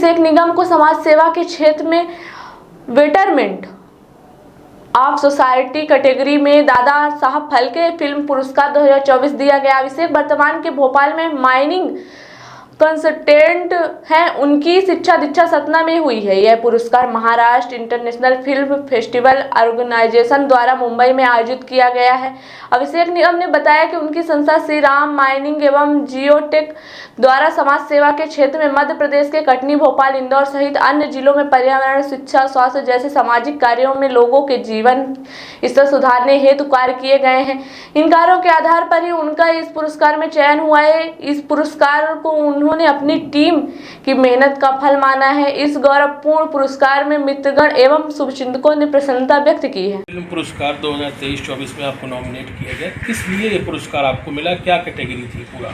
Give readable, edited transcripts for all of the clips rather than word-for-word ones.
अभिषेक निगम को समाज सेवा के क्षेत्र में बेटरमेंट ऑफ सोसाइटी कैटेगरी में दादा साहब फाल्के फिल्म पुरस्कार 2024 दिया गया। अभिषेक वर्तमान के भोपाल में माइनिंग कंसल्टेंट हैं। उनकी शिक्षा दीक्षा सतना में हुई है। यह पुरस्कार Maharashtra international film festival organization द्वारा मुंबई में आयोजित किया गया है। अभिषेक निगम ने बताया कि उनकी संस्था श्री राम माइनिंग एवं जियोटेक द्वारा समाज सेवा के क्षेत्र में मध्य प्रदेश के कटनी, भोपाल, इंदौर सहित अन्य जिलों में पर्यावरण, शिक्षा, स्वास्थ्य जैसे सामाजिक कार्यों में लोगों के जीवन स्तर सुधारने हेतु कार्य किए गए हैं। इन कार्यों के आधार पर ही उनका इस पुरस्कार में चयन हुआ है। इस पुरस्कार को उन्होंने अपनी टीम की मेहनत का फल माना है। इस गौरवपूर्ण पुरस्कार में मित्रगण एवं शुभचिंतकों ने प्रसन्नता व्यक्त की है। फिल्म पुरस्कार 2023-24 में आपको नॉमिनेट किया गया, किस लिए ये पुरस्कार आपको मिला, क्या कैटेगरी थी पूरा?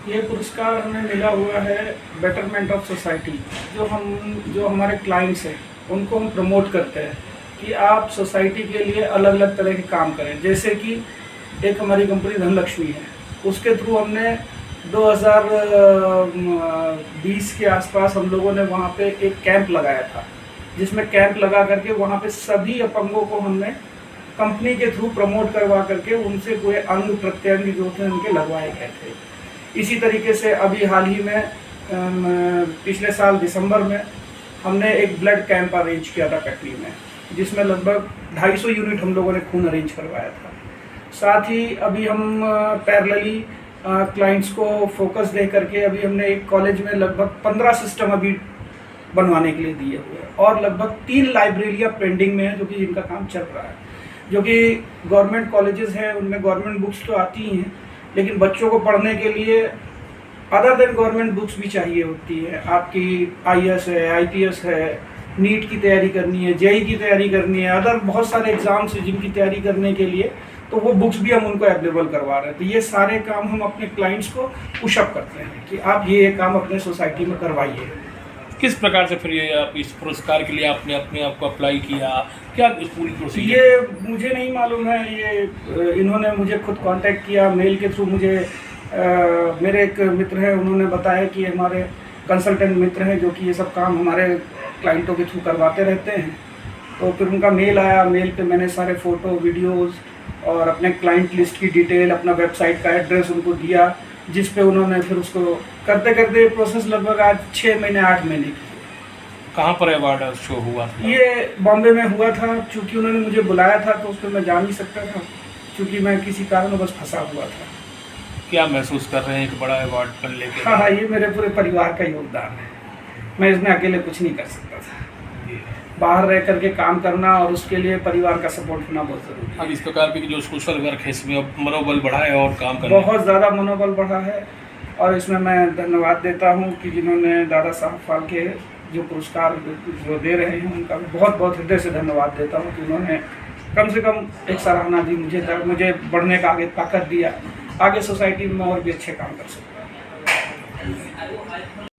ये पुरस्कार हमें मिला हुआ है बेटरमेंट ऑफ सोसाइटी। जो हमारे क्लाइंट्स हैं उनको हम प्रमोट करते हैं कि आप सोसाइटी के लिए अलग अलग तरह के काम करें। जैसे कि एक हमारी कंपनी धनलक्ष्मी है, उसके थ्रू हमने 2020 के आसपास हम लोगों ने वहाँ पे एक कैंप लगाया था, जिसमें कैंप लगा करके वहाँ पे सभी अपंगों को हमने कंपनी के थ्रू प्रमोट करवा करके उनसे कोई अंग प्रत्यंग जो थे उनके लगवाए गए थे। इसी तरीके से अभी हाल ही में पिछले साल दिसंबर में हमने एक ब्लड कैंप अरेंज किया था कटनी में, जिसमें लगभग 250 यूनिट हम लोगों ने खून अरेंज करवाया था। साथ ही अभी हम पैरेलली क्लाइंट्स को फोकस दे करके अभी हमने एक कॉलेज में लगभग 15 सिस्टम अभी बनवाने के लिए दिए हुए हैं और लगभग 3 लाइब्रेरियाँ पेंडिंग में हैं जो कि जिनका काम चल रहा है। जो कि गवर्नमेंट कॉलेजेस हैं, उनमें गवर्नमेंट बुक्स तो आती ही हैं, लेकिन बच्चों को पढ़ने के लिए अदर देन गवर्नमेंट बुक्स भी चाहिए होती है। आपकी IAS है, IPS है, नीट की तैयारी करनी है, JEE की तैयारी करनी है, अदर बहुत सारे एग्ज़ाम्स हैं जिनकी तैयारी करने के लिए तो वो बुक्स भी हम उनको अवेलेबल करवा रहे हैं। तो ये सारे काम हम अपने क्लाइंट्स को पुशअप करते हैं कि आप ये काम अपने सोसाइटी में करवाइए। किस प्रकार से फिर ये आप इस पुरस्कार के लिए आपने अपने आप को अप्लाई किया, क्या इस पूरी प्रोसीजर? ये मुझे नहीं मालूम है, ये इन्होंने मुझे खुद कांटेक्ट किया मेल के थ्रू। मुझे मेरे एक मित्र हैं, उन्होंने बताया कि हमारे कंसल्टेंट मित्र हैं जो कि ये सब काम हमारे क्लाइंटों के थ्रू करवाते रहते हैं। तो फिर उनका मेल आया, मेल पे मैंने सारे फ़ोटो, वीडियोज़ और अपने क्लाइंट लिस्ट की डिटेल, अपना वेबसाइट का एड्रेस उनको दिया, जिस पे उन्होंने फिर उसको करते करते प्रोसेस लगभग आज 6 महीने 8 महीने की। कहाँ पर अवार्ड शो हुआ था? ये बॉम्बे में हुआ था। चूँकि उन्होंने मुझे बुलाया था तो उस पर मैं जा नहीं सकता था, चूँकि मैं किसी कारणवश फंसा हुआ था। क्या महसूस कर रहे हैं एक बड़ा अवार्ड पर लेकर? हाँ, ये मेरे पूरे परिवार का योगदान है। मैं इसमें अकेले कुछ नहीं कर सकता था। बाहर रह करके काम करना और उसके लिए परिवार का सपोर्ट होना बहुत ज़रूरी है। अब इस प्रकार की जो सोशल वर्क है इसमें अब मनोबल बढ़ा है और काम करना बहुत ज़्यादा मनोबल बढ़ा है। और इसमें मैं धन्यवाद देता हूँ कि जिन्होंने दादा साहब फाल्के जो पुरस्कार जो दे रहे हैं उनका बहुत बहुत हृदय से धन्यवाद देता हूँ कि उन्होंने कम से कम एक सराहना दी मुझे बढ़ने का आगे ताकत दिया, आगे सोसाइटी में और भी अच्छे काम कर सकूँ।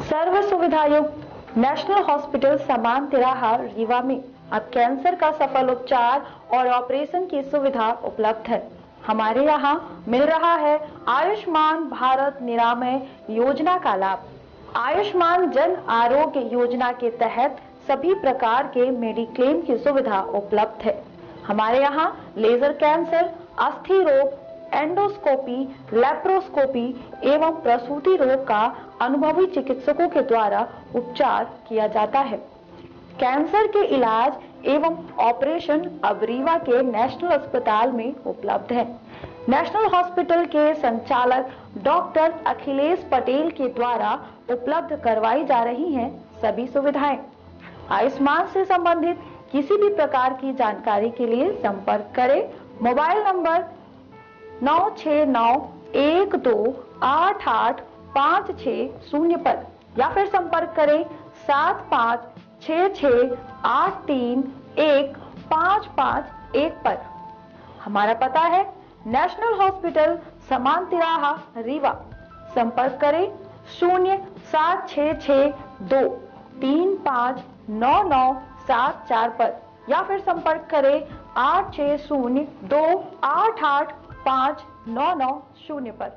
सर्व सुविधायुक्त नेशनल हॉस्पिटल समान तिराहा रीवा में अब कैंसर का सफल उपचार और ऑपरेशन की सुविधा उपलब्ध है। हमारे यहाँ मिल रहा है आयुष्मान भारत निरामय योजना का लाभ। आयुष्मान जन आरोग्य योजना के तहत सभी प्रकार के मेडिक्लेम की सुविधा उपलब्ध है। हमारे यहाँ लेजर कैंसर, अस्थि रोग, एंडोस्कोपी, लेप्रोस्कोपी एवं प्रसूति रोग का अनुभवी चिकित्सकों के द्वारा उपचार किया जाता है। कैंसर के इलाज एवं ऑपरेशन अब रीवा के नेशनल अस्पताल में उपलब्ध है। नेशनल हॉस्पिटल के संचालक डॉक्टर अखिलेश पटेल के द्वारा उपलब्ध करवाई जा रही हैं सभी सुविधाएं। आयुष्मान से संबंधित किसी भी प्रकार की जानकारी के लिए संपर्क करें मोबाइल नंबर 9691288560 पर या फिर संपर्क करें 7566831551 पर। हमारा पता है नेशनल हॉस्पिटल समान तिराहा रीवा। संपर्क करें 07662359974 पर या फिर संपर्क करें 8602885990 पर।